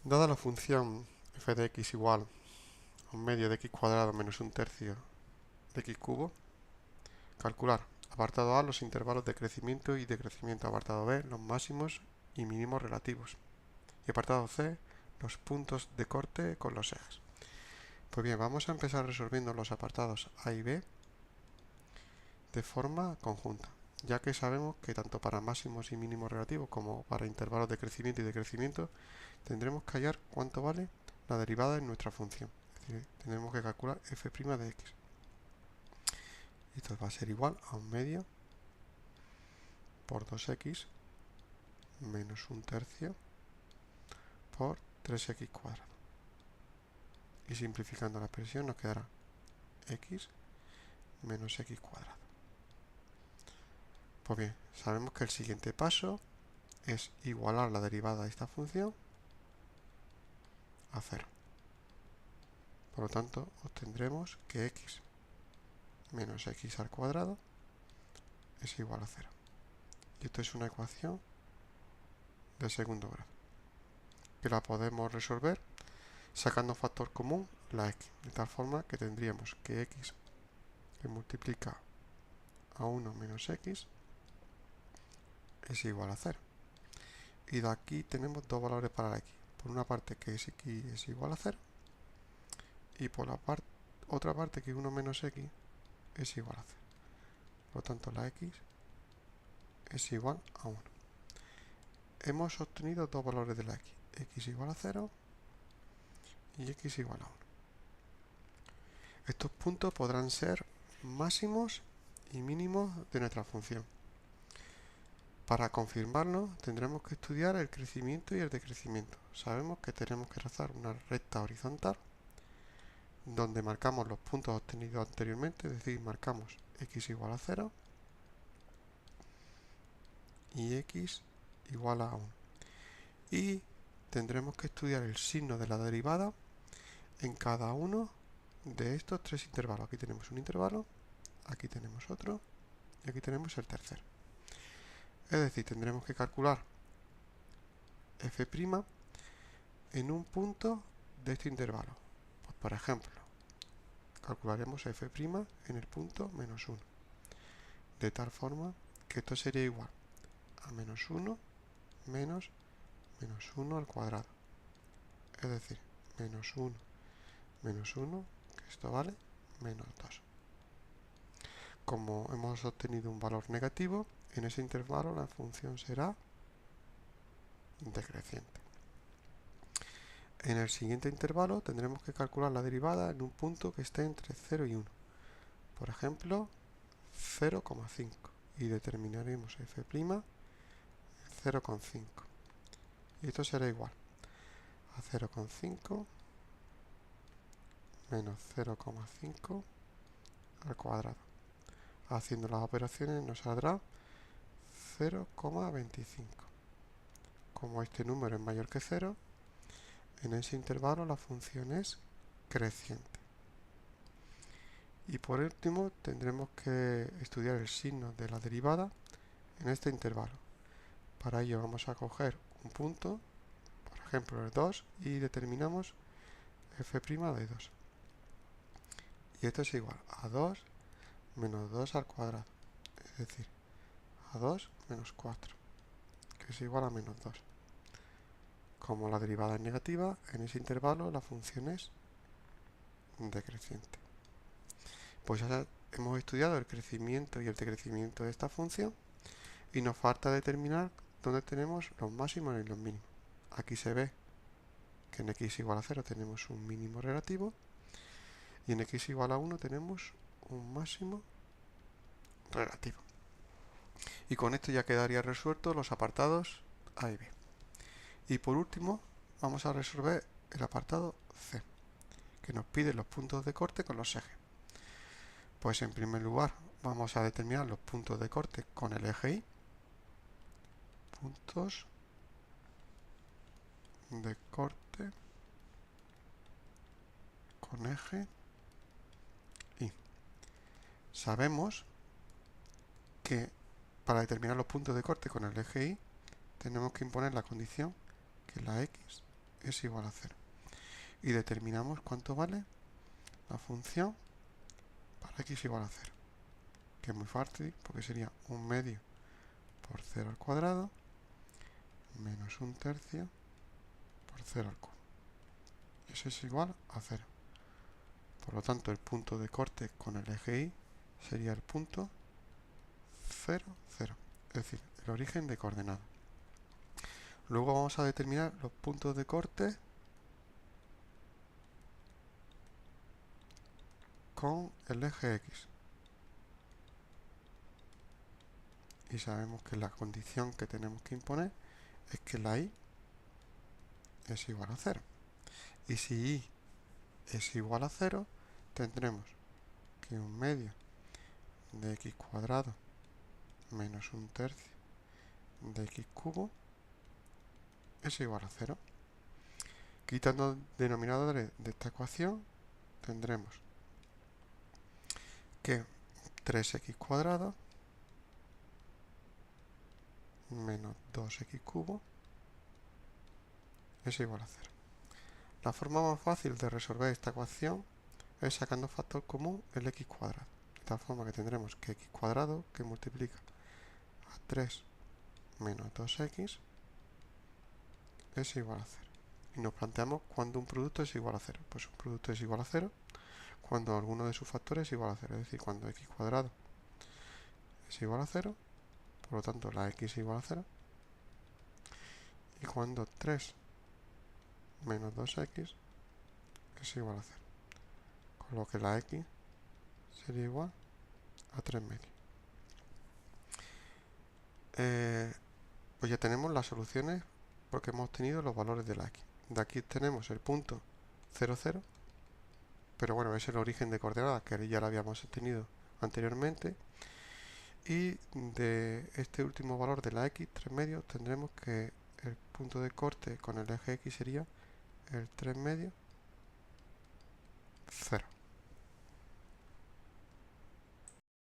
Dada la función f de x igual a un medio de x cuadrado menos un tercio de x cubo, calcular apartado A los intervalos de crecimiento y decrecimiento, apartado B los máximos y mínimos relativos y apartado C los puntos de corte con los ejes. Pues bien, vamos a empezar resolviendo los apartados A y B de forma conjunta, ya que sabemos que tanto para máximos y mínimos relativos como para intervalos de crecimiento y decrecimiento tendremos que hallar cuánto vale la derivada en nuestra función. Es decir, tendremos que calcular f' de x. Esto va a ser igual a un medio por 2x menos un tercio por 3x cuadrado. Y simplificando la expresión nos quedará x menos x cuadrado. Pues bien, sabemos que el siguiente paso es igualar la derivada de esta función a 0. Por lo tanto, obtendremos que x menos x al cuadrado es igual a 0. Y esto es una ecuación de segundo grado, que la podemos resolver sacando factor común la x, de tal forma que tendríamos que x que multiplica a 1 menos x es igual a 0. Y de aquí tenemos dos valores para la x. Por una parte que x es igual a 0 y por la otra parte que 1 menos x es igual a 0. Por lo tanto la x es igual a 1. Hemos obtenido dos valores de la x igual a 0 y x igual a 1. Estos puntos podrán ser máximos y mínimos de nuestra función. Para confirmarlo tendremos que estudiar el crecimiento y el decrecimiento. Sabemos que tenemos que trazar una recta horizontal donde marcamos los puntos obtenidos anteriormente, es decir, marcamos x igual a 0 y x igual a 1. Y tendremos que estudiar el signo de la derivada en cada uno de estos tres intervalos. Aquí tenemos un intervalo, aquí tenemos otro y aquí tenemos el tercero. Es decir, tendremos que calcular f' en un punto de este intervalo. Pues, por ejemplo, calcularemos f' en el punto menos 1, de tal forma que esto sería igual a menos 1 menos menos 1 al cuadrado. Es decir, menos 1 menos 1, que esto vale menos 2. Como hemos obtenido un valor negativo, en ese intervalo la función será decreciente. En el siguiente intervalo tendremos que calcular la derivada en un punto que esté entre 0 y 1. Por ejemplo, 0,5. Y determinaremos f' en 0,5. Y esto será igual a 0,5 menos 0,5 al cuadrado. Haciendo las operaciones nos saldrá 0,25. Como este número es mayor que 0, en ese intervalo la función es creciente. Y por último tendremos que estudiar el signo de la derivada en este intervalo. Para ello vamos a coger un punto, por ejemplo el 2, y determinamos f' de 2. Y esto es igual a 2 menos 2 al cuadrado, es decir, a 2 menos 4, que es igual a menos 2. Como la derivada es negativa, en ese intervalo la función es decreciente. Pues ya hemos estudiado el crecimiento y el decrecimiento de esta función y nos falta determinar dónde tenemos los máximos y los mínimos. Aquí se ve que en x igual a 0 tenemos un mínimo relativo y en x igual a 1 tenemos un máximo relativo. Y con esto ya quedaría resuelto los apartados A y B. Y por último vamos a resolver el apartado C, que nos pide los puntos de corte con los ejes. Pues en primer lugar vamos a determinar los puntos de corte con el eje Y. Puntos de corte con eje Y. Sabemos que para determinar los puntos de corte con el eje Y tenemos que imponer la condición que la x es igual a 0. Y determinamos cuánto vale la función para x igual a 0. Que es muy fácil, porque sería 1/2 por 0 al cuadrado menos 1/3 por 0 al cubo. Eso es igual a 0. Por lo tanto, el punto de corte con el eje Y sería el punto 0, 0. Es decir, el origen de coordenadas. Luego vamos a determinar los puntos de corte con el eje X. Y sabemos que la condición que tenemos que imponer es que la Y es igual a 0. Y si Y es igual a 0, tendremos que 1/2 de x cuadrado menos 1/3 de x cubo es igual a 0. Quitando denominadores de esta ecuación, tendremos que 3x cuadrado menos 2x cubo es igual a 0. La forma más fácil de resolver esta ecuación es sacando factor común el x cuadrado. De tal forma que tendremos que x cuadrado que multiplica a 3 menos 2x es igual a 0. Y nos planteamos cuándo un producto es igual a 0. Pues un producto es igual a 0 cuando alguno de sus factores es igual a 0. Es decir, cuando x cuadrado es igual a 0, por lo tanto la x es igual a 0. Y cuando 3 menos 2x es igual a 0. Con lo que la x sería igual a 3 medios. Pues ya tenemos las soluciones porque hemos obtenido los valores de la x. De aquí tenemos el punto 0, 0, pero bueno, es el origen de coordenadas que ya lo habíamos obtenido anteriormente. Y de este último valor de la x, 3 medios, tendremos que el punto de corte con el eje x sería el 3 medios, 0.